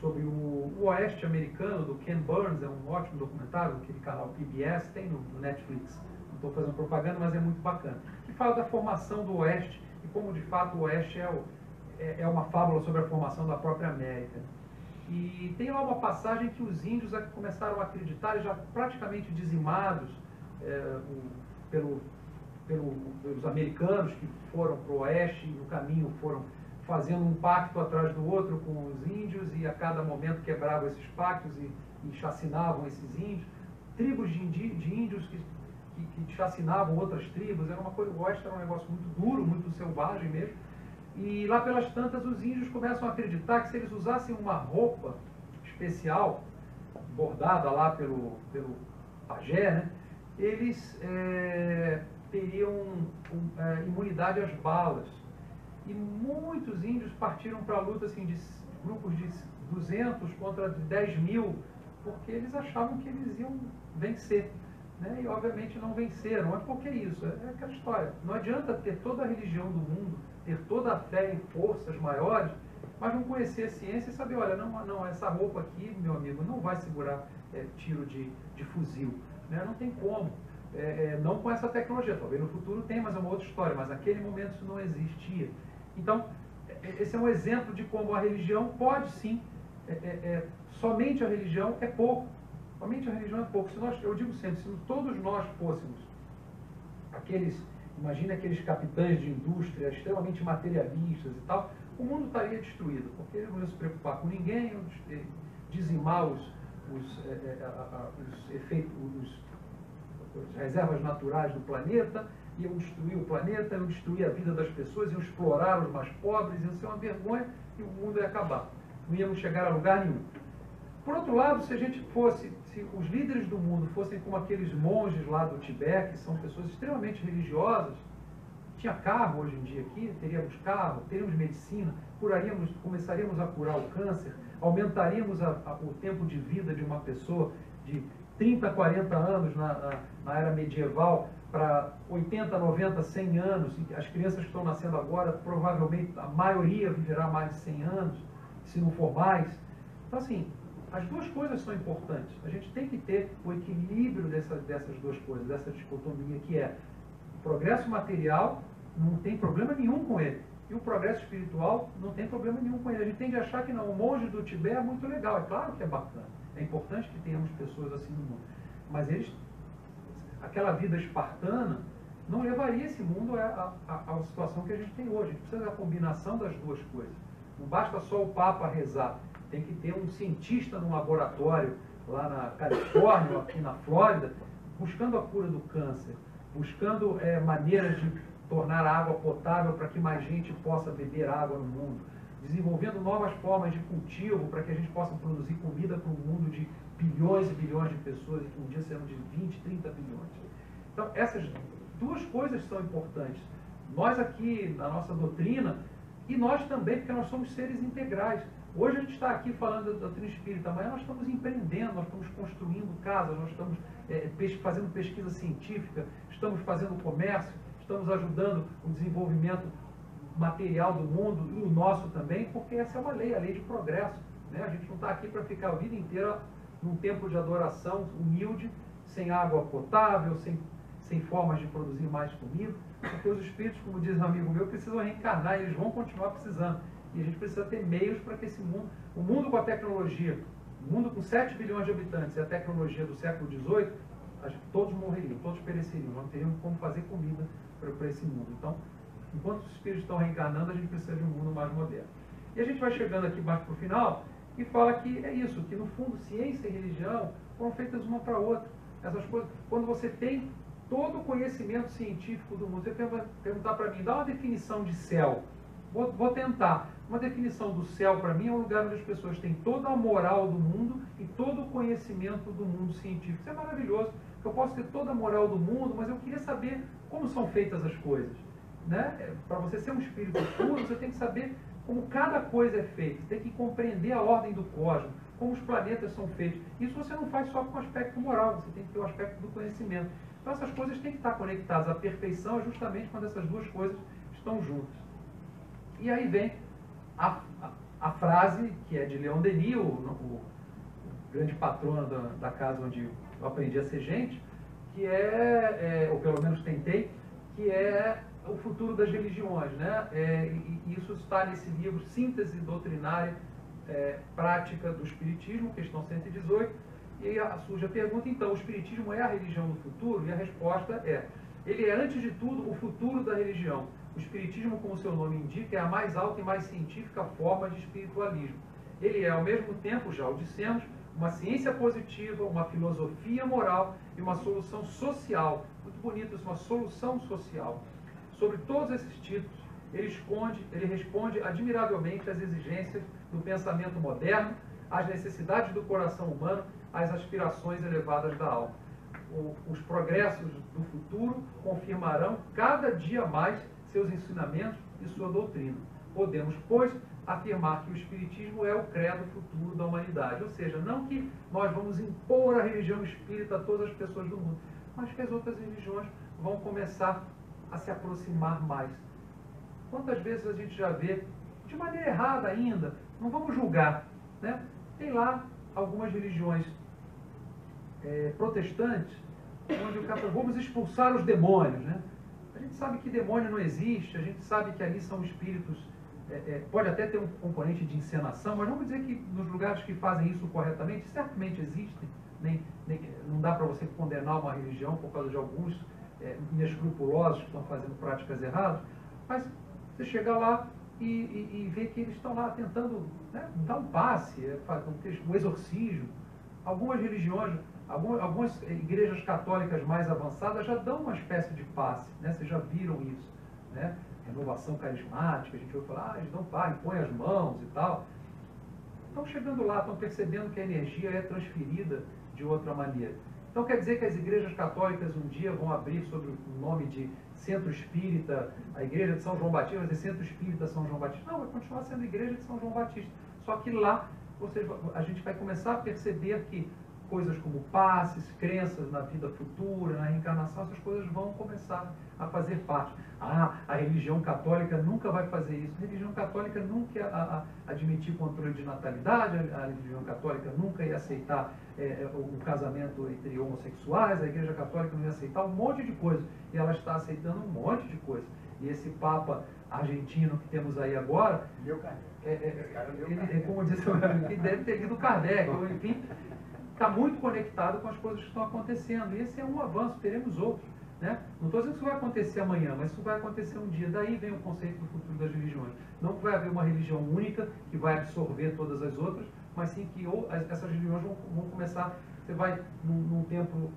Speaker 1: sobre o Oeste americano, do Ken Burns, é um ótimo documentário, aquele canal PBS, tem no Netflix. Não estou fazendo propaganda, mas é muito bacana. Que fala da formação do Oeste e como, de fato, o Oeste é uma fábula sobre a formação da própria América. E tem lá uma passagem que os índios começaram a acreditar, já praticamente dizimados pelos americanos que foram para o oeste e no caminho foram fazendo um pacto atrás do outro com os índios e a cada momento quebravam esses pactos e chacinavam esses índios. Tribos de índios que chacinavam outras tribos, era uma coisa, o oeste era um negócio muito duro, muito selvagem mesmo. E lá pelas tantas os índios começam a acreditar que se eles usassem uma roupa especial, bordada lá pelo pajé, né, eles teriam imunidade às balas. E muitos índios partiram para a luta assim, de grupos de 200 contra 10 mil, porque eles achavam que eles iam vencer. Né? E obviamente não venceram. Mas por que isso? É aquela história. Não adianta ter toda a religião do mundo, ter toda a fé em forças maiores, mas não conhecer a ciência e saber, olha, não, essa roupa aqui, meu amigo, não vai segurar tiro de fuzil. Né? Não tem como. Não com essa tecnologia. Talvez no futuro tenha, mas é uma outra história. Mas naquele momento isso não existia. Então, esse é um exemplo de como a religião pode sim, somente a religião é pouco. Somente a religião é pouco. Eu digo sempre, se todos nós fôssemos imagine aqueles capitães de indústria extremamente materialistas e tal, o mundo estaria destruído, porque eles não iam se preocupar com ninguém, dizimar as reservas naturais do planeta, iam destruir o planeta, iam destruir a vida das pessoas, iam explorar os mais pobres, ia ser uma vergonha e o mundo ia acabar. Não íamos chegar a lugar nenhum. Por outro lado, se os líderes do mundo fossem como aqueles monges lá do Tibete, que são pessoas extremamente religiosas, tinha carro hoje em dia aqui, teríamos carro, teríamos medicina, começaríamos a curar o câncer, aumentaríamos o tempo de vida de uma pessoa de 30, 40 anos na era medieval para 80, 90, 100 anos. E as crianças que estão nascendo agora, provavelmente a maioria viverá mais de 100 anos, se não for mais. Então, assim, as duas coisas são importantes. A gente tem que ter o equilíbrio dessas duas coisas, dessa dicotomia que é o progresso material, não tem problema nenhum com ele. E o progresso espiritual não tem problema nenhum com ele. A gente tem de achar que não, o monge do Tibete é muito legal. É claro que é bacana. É importante que tenhamos pessoas assim no mundo. Mas aquela vida espartana não levaria esse mundo à situação que a gente tem hoje. A gente precisa da combinação das duas coisas. Não basta só o Papa rezar. Tem que ter um cientista no laboratório lá na Califórnia, ou aqui na Flórida, buscando a cura do câncer, buscando maneiras de tornar a água potável para que mais gente possa beber água no mundo, desenvolvendo novas formas de cultivo para que a gente possa produzir comida para um mundo de bilhões e bilhões de pessoas, e que um dia serão de 20, 30 bilhões. Então, essas duas coisas são importantes. Nós aqui, na nossa doutrina, e nós também, porque nós somos seres integrais. Hoje a gente está aqui falando da doutrina espírita, amanhã nós estamos empreendendo, nós estamos construindo casas, nós estamos fazendo pesquisa científica, estamos fazendo comércio, estamos ajudando o desenvolvimento material do mundo e o nosso também, porque essa é uma lei, a lei de progresso. Né? A gente não está aqui para ficar a vida inteira num templo de adoração humilde, sem água potável, sem formas de produzir mais comida, porque os espíritos, como diz um amigo meu, precisam reencarnar, e eles vão continuar precisando. E a gente precisa ter meios para que esse mundo, o mundo com a tecnologia, o mundo com 7 bilhões de habitantes e a tecnologia do século XVIII, todos morreriam, todos pereceriam, não teriam como fazer comida para esse mundo. Então, enquanto os espíritos estão reencarnando, a gente precisa de um mundo mais moderno. E a gente vai chegando aqui mais para o final e fala que é isso, que no fundo ciência e religião foram feitas uma para a outra. Essas coisas, quando você tem todo o conhecimento científico do mundo, você perguntar para mim, dá uma definição de céu. Vou tentar. Uma definição do céu, para mim, é um lugar onde as pessoas têm toda a moral do mundo e todo o conhecimento do mundo científico. Isso é maravilhoso. Eu posso ter toda a moral do mundo, mas eu queria saber como são feitas as coisas. Né? Para você ser um espírito puro, você tem que saber como cada coisa é feita. Você tem que compreender a ordem do cosmos, como os planetas são feitos. Isso você não faz só com o aspecto moral, você tem que ter o aspecto do conhecimento. Então essas coisas têm que estar conectadas. A perfeição é justamente quando essas duas coisas estão juntas. E aí vem a frase que é de Leon Denis, o grande patrono da casa onde eu aprendi a ser gente, que ou pelo menos tentei, que é o futuro das religiões. Né? E isso está nesse livro Síntese Doutrinária Prática do Espiritismo, questão 118, e aí surge a pergunta, então, o Espiritismo é a religião do futuro? E a resposta é, ele é, antes de tudo, o futuro da religião. O Espiritismo, como seu nome indica, é a mais alta e mais científica forma de espiritualismo. Ele é, ao mesmo tempo, já o dissemos, uma ciência positiva, uma filosofia moral e uma solução social. Muito bonito isso, uma solução social. Sobre todos esses títulos, ele responde admiravelmente às exigências do pensamento moderno, às necessidades do coração humano, às aspirações elevadas da alma. Os progressos do futuro confirmarão cada dia mais seus ensinamentos e sua doutrina. Podemos, pois, afirmar que o Espiritismo é o credo futuro da humanidade. Ou seja, não que nós vamos impor a religião espírita a todas as pessoas do mundo, mas que as outras religiões vão começar a se aproximar mais. Quantas vezes a gente já vê, de maneira errada ainda, não vamos julgar, né? Tem lá algumas religiões protestantes, onde o cara fala, vamos expulsar os demônios, né? A gente sabe que demônio não existe, a gente sabe que ali são espíritos, pode até ter um componente de encenação, mas vamos dizer que nos lugares que fazem isso corretamente, certamente existem, não dá para você condenar uma religião por causa de alguns inescrupulosos que estão fazendo práticas erradas, mas você chega lá e vê que eles estão lá tentando, né, dar um passe, um exorcismo. Algumas religiões, algumas igrejas católicas mais avançadas já dão uma espécie de passe, né? Vocês já viram isso, né? Renovação carismática, a gente vai falar, eles dão passe, impõem as mãos e tal. Estão chegando lá, estão percebendo que a energia é transferida de outra maneira. Então quer dizer que as igrejas católicas um dia vão abrir sob o nome de Centro Espírita, a igreja de São João Batista, vai dizer Centro Espírita São João Batista. Não, vai continuar sendo igreja de São João Batista. Só que lá a gente vai começar a perceber que coisas como passes, crenças na vida futura, na reencarnação, essas coisas vão começar a fazer parte. Ah, a religião católica nunca vai fazer isso. A religião católica nunca ia admitir controle de natalidade, a religião católica nunca ia aceitar o casamento entre homossexuais, a igreja católica não ia aceitar um monte de coisa. E ela está aceitando um monte de coisa. E esse Papa argentino que temos aí agora, como disse, ele deve ter lido Kardec, ou enfim, está muito conectado com as coisas que estão acontecendo. E esse é um avanço, teremos outros. Né? Não estou dizendo que isso vai acontecer amanhã, mas isso vai acontecer um dia. Daí vem o conceito do futuro das religiões. Não vai haver uma religião única que vai absorver todas as outras, mas sim que essas religiões vão começar. Você vai num templo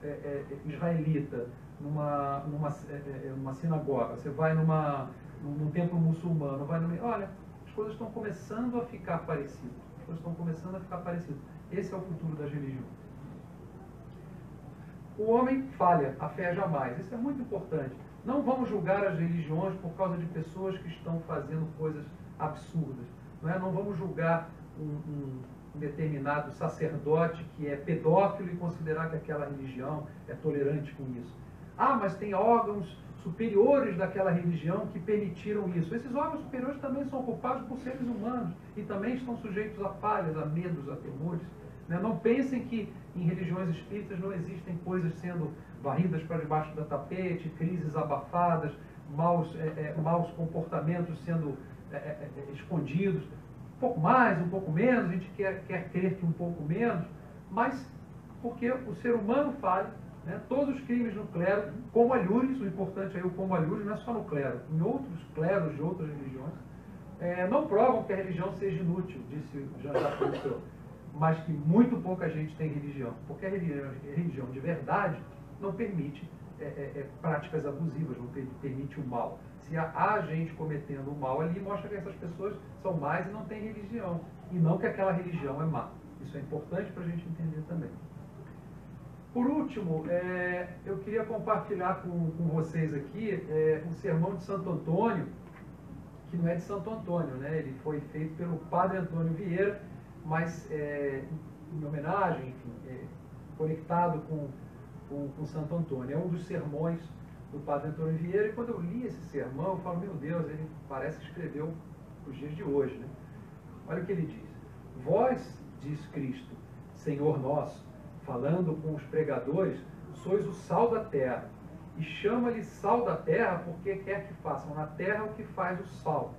Speaker 1: israelita, numa sinagoga, você vai num templo muçulmano, olha, as coisas estão começando a ficar parecidas. As coisas estão começando a ficar parecidas. Esse é o futuro das religiões. O homem falha, a fé jamais. Isso é muito importante. Não vamos julgar as religiões por causa de pessoas que estão fazendo coisas absurdas. Não vamos julgar um determinado sacerdote que é pedófilo e considerar que aquela religião é tolerante com isso. Ah, mas tem órgãos superiores daquela religião que permitiram isso. Esses órgãos superiores também são ocupados por seres humanos e também estão sujeitos a falhas, a medos, a temores. Não pensem que em religiões espíritas não existem coisas sendo varridas para debaixo da tapete, crises abafadas, maus comportamentos sendo escondidos. Um pouco mais, um pouco menos, a gente quer crer que um pouco menos, mas porque o ser humano falha. Todos os crimes no clero, como alhures, o importante aí, o como alhures, não é só no clero, em outros cleros de outras religiões, não provam que a religião seja inútil, disse Jean-Jacques Rousseau, mas que muito pouca gente tem religião, porque a religião de verdade não permite práticas abusivas, não permite o mal. Se há gente cometendo o mal ali, mostra que essas pessoas são más e não têm religião, e não que aquela religião é má. Isso é importante para a gente entender também. Por último, eu queria compartilhar com vocês aqui um sermão de Santo Antônio, que não é de Santo Antônio, né? Ele foi feito pelo Padre Antônio Vieira, mas em homenagem, enfim, conectado com Santo Antônio. É um dos sermões do Padre Antônio Vieira, e quando eu li esse sermão, eu falo, meu Deus, ele parece que escreveu os dias de hoje, né? Olha o que ele diz. Vós, diz Cristo, Senhor nosso, falando com os pregadores, sois o sal da terra. E chama-lhe sal da terra porque quer que façam na terra o que faz o sal.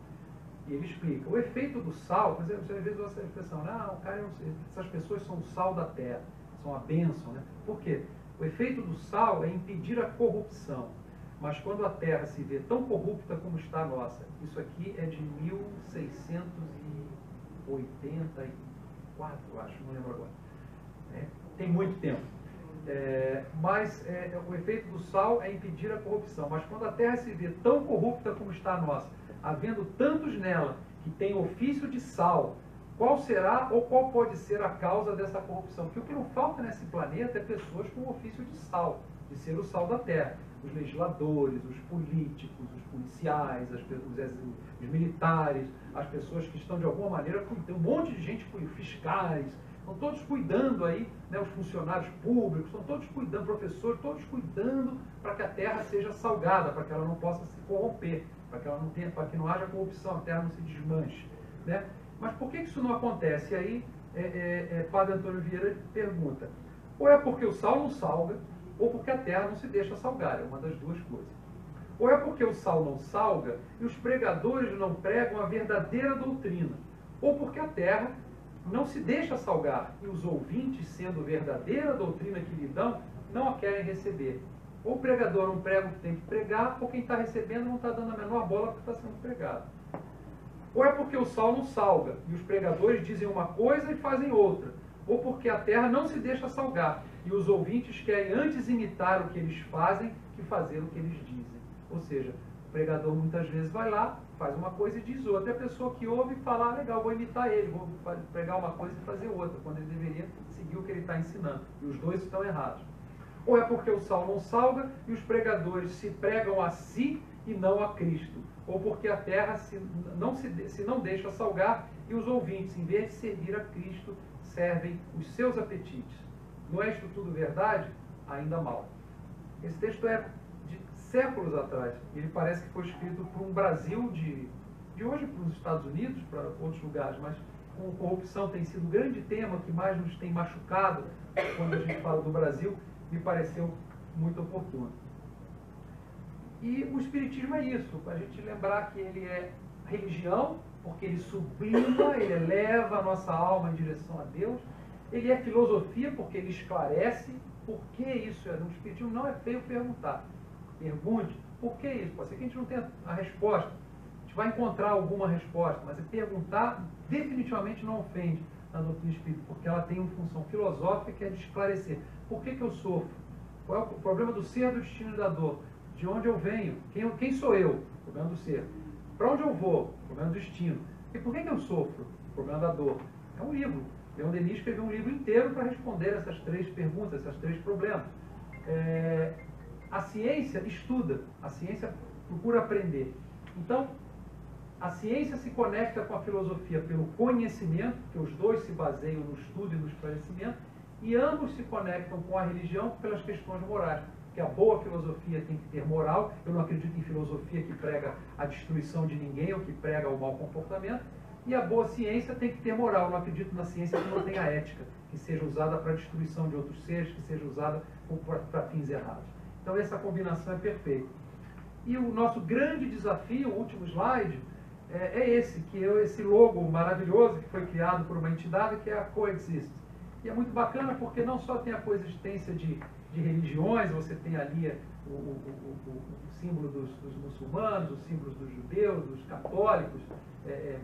Speaker 1: E ele explica. O efeito do sal, por exemplo, você às vezes usa essa expressão, essas pessoas são o sal da terra, são a bênção, né? Por quê? O efeito do sal é impedir a corrupção. Mas quando a terra se vê tão corrupta como está a nossa, isso aqui é de 1684, acho, não lembro agora. Tem muito tempo. Mas o efeito do sal é impedir a corrupção. Mas quando a terra se vê tão corrupta como está a nossa, havendo tantos nela que têm ofício de sal, qual será ou qual pode ser a causa dessa corrupção? Porque o que não falta nesse planeta é pessoas com ofício de sal, de ser o sal da terra. Os legisladores, os políticos, os policiais, os militares, as pessoas que estão de alguma maneira, tem um monte de gente, fiscais, estão todos cuidando aí, né, os funcionários públicos, estão todos cuidando, professores, todos cuidando para que a terra seja salgada, para que ela não possa se corromper, para que não haja corrupção, a terra não se desmanche. Né? Mas por que isso não acontece? E aí, Padre Antônio Vieira pergunta, ou é porque o sal não salga, ou porque a terra não se deixa salgar, é uma das duas coisas. Ou é porque o sal não salga e os pregadores não pregam a verdadeira doutrina, ou porque a terra não se deixa salgar e os ouvintes, sendo verdadeira doutrina que lhe dão, não a querem receber. Ou o pregador não prega o que tem que pregar, ou quem está recebendo não está dando a menor bola porque está sendo pregado. Ou é porque o sal não salga e os pregadores dizem uma coisa e fazem outra, ou porque a terra não se deixa salgar e os ouvintes querem antes imitar o que eles fazem que fazer o que eles dizem. Ou seja, o pregador muitas vezes vai lá, faz uma coisa e diz outra. E a pessoa que ouve fala, legal, vou imitar ele, vou pregar uma coisa e fazer outra, quando ele deveria seguir o que ele está ensinando. E os dois estão errados. Ou é porque o sal não salga e os pregadores se pregam a si e não a Cristo. Ou porque a terra se não deixa salgar e os ouvintes, em vez de servir a Cristo, servem os seus apetites. não é isto tudo verdade? Ainda mal. Esse texto é de séculos atrás. Ele parece que foi escrito por um Brasil de hoje para os Estados Unidos, para outros lugares, mas com corrupção tem sido o grande tema que mais nos tem machucado quando a gente fala do Brasil, me pareceu muito oportuno. E o Espiritismo é isso, para a gente lembrar que ele é religião, porque ele sublima, ele eleva a nossa alma em direção a Deus. Ele é filosofia, porque ele esclarece por que isso é. No Espiritismo não é feio perguntar. Pergunte, por que isso? Pode ser que a gente não tenha a resposta. A gente vai encontrar alguma resposta, mas perguntar definitivamente não ofende na doutrina espírita, porque ela tem uma função filosófica que é de esclarecer. Por que eu sofro? Qual é o problema do ser, do destino e da dor? De onde eu venho? Quem sou eu? O problema do ser. Para onde eu vou? O problema do destino. E por que eu sofro? O problema da dor. É um livro. Leon Denis escreveu um livro inteiro para responder essas três perguntas, esses três problemas. A ciência estuda, a ciência procura aprender. Então, a ciência se conecta com a filosofia pelo conhecimento, que os dois se baseiam no estudo e no esclarecimento, e ambos se conectam com a religião pelas questões morais. Porque a boa filosofia tem que ter moral. Eu não acredito em filosofia que prega a destruição de ninguém ou que prega o mau comportamento. E a boa ciência tem que ter moral. Eu não acredito na ciência que não tenha ética, que seja usada para a destruição de outros seres, que seja usada para fins errados. Então essa combinação é perfeita. E o nosso grande desafio, o último slide, é esse logo maravilhoso que foi criado por uma entidade que é a Coexist. E é muito bacana porque não só tem a coexistência de religiões, você tem ali o símbolo dos muçulmanos, os símbolos dos judeus, dos católicos,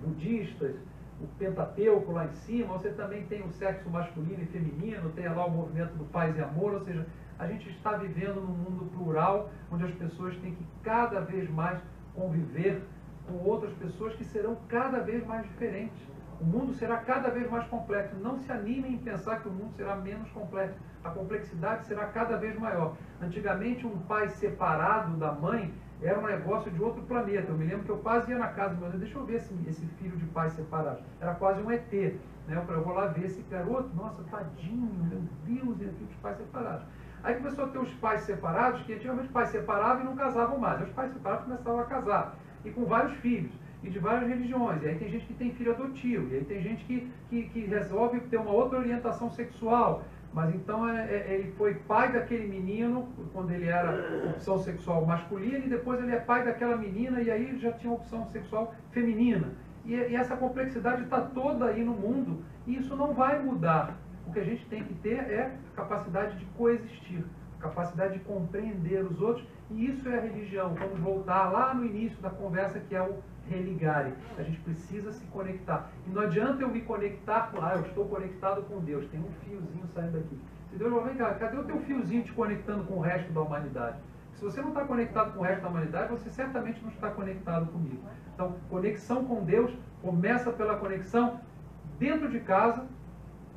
Speaker 1: budistas, o Pentateuco lá em cima, você também tem o sexo masculino e feminino, tem lá o movimento do paz e amor, ou seja, a gente está vivendo num mundo plural, onde as pessoas têm que cada vez mais conviver com outras pessoas que serão cada vez mais diferentes. O mundo será cada vez mais complexo. Não se animem em pensar que o mundo será menos complexo. A complexidade será cada vez maior. Antigamente, um pai separado da mãe era um negócio de outro planeta. Eu me lembro que eu quase ia na casa do meu Deus, deixa eu ver esse filho de pais separados. Era quase um ET. Né? Eu vou lá ver esse garoto, nossa, tadinho, meu Deus, ele é filho de pais separados. Aí começou a ter os pais separados, que antigamente os pais separavam e não casavam mais. Os pais separados começavam a casar, e com vários filhos, e de várias religiões. E aí tem gente que tem filho adotivo, e aí tem gente que resolve ter uma outra orientação sexual. Mas então ele foi pai daquele menino quando ele era opção sexual masculina, e depois ele é pai daquela menina, e aí já tinha opção sexual feminina. E essa complexidade está toda aí no mundo, e isso não vai mudar. O que a gente tem que ter é a capacidade de coexistir, a capacidade de compreender os outros, e isso é a religião. Vamos voltar lá no início da conversa, que é o religare. A gente precisa se conectar. E não adianta eu me conectar com, eu estou conectado com Deus, tem um fiozinho saindo daqui. Se Deus vai, vem cá, cadê o teu fiozinho te conectando com o resto da humanidade? Se você não está conectado com o resto da humanidade, você certamente não está conectado comigo. Então, conexão com Deus começa pela conexão dentro de casa,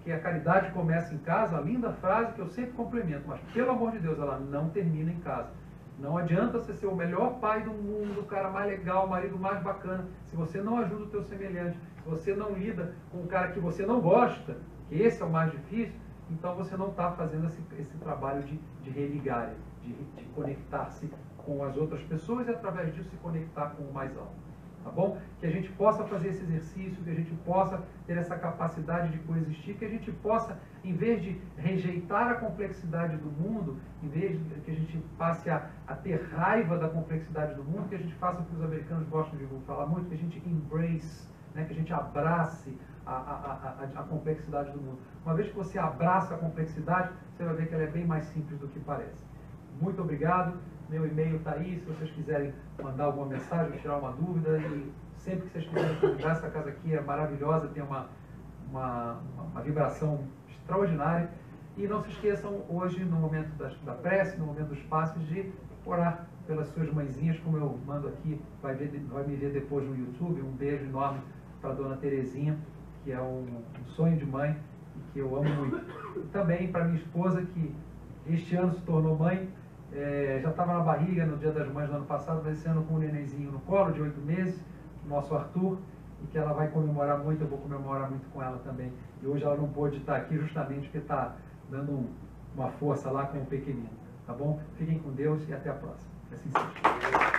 Speaker 1: que a caridade começa em casa, a linda frase que eu sempre complemento, mas pelo amor de Deus, ela não termina em casa. Não adianta você ser o melhor pai do mundo, o cara mais legal, o marido mais bacana, se você não ajuda o teu semelhante, se você não lida com o cara que você não gosta, que esse é o mais difícil, então você não está fazendo esse trabalho de religar, de conectar-se com as outras pessoas e através disso se conectar com o mais alto. Tá bom? Que a gente possa fazer esse exercício, que a gente possa ter essa capacidade de coexistir, que a gente possa, em vez de rejeitar a complexidade do mundo, em vez de que a gente passe a ter raiva da complexidade do mundo, que a gente faça o que os americanos gostam de falar muito, que a gente embrace, né? Que a gente abrace a complexidade do mundo. Uma vez que você abraça a complexidade, você vai ver que ela é bem mais simples do que parece. Muito obrigado. Meu e-mail está aí, se vocês quiserem mandar alguma mensagem, tirar uma dúvida, e sempre que vocês quiserem convidar, essa casa aqui é maravilhosa, tem uma vibração extraordinária. E não se esqueçam, hoje, no momento da prece, no momento dos passos, de orar pelas suas mãezinhas, como eu mando aqui, vai me ver depois no YouTube. Um beijo enorme para a dona Terezinha, que é um sonho de mãe e que eu amo muito. E também para minha esposa, que este ano se tornou mãe. Já estava na barriga no Dia das Mães do ano passado, mas esse ano com um nenenzinho no colo, de 8 meses, o nosso Arthur, e que ela vai comemorar muito, eu vou comemorar muito com ela também. E hoje ela não pôde estar aqui justamente porque está dando uma força lá com o pequenino, tá bom? Fiquem com Deus e até a próxima. Que assim seja.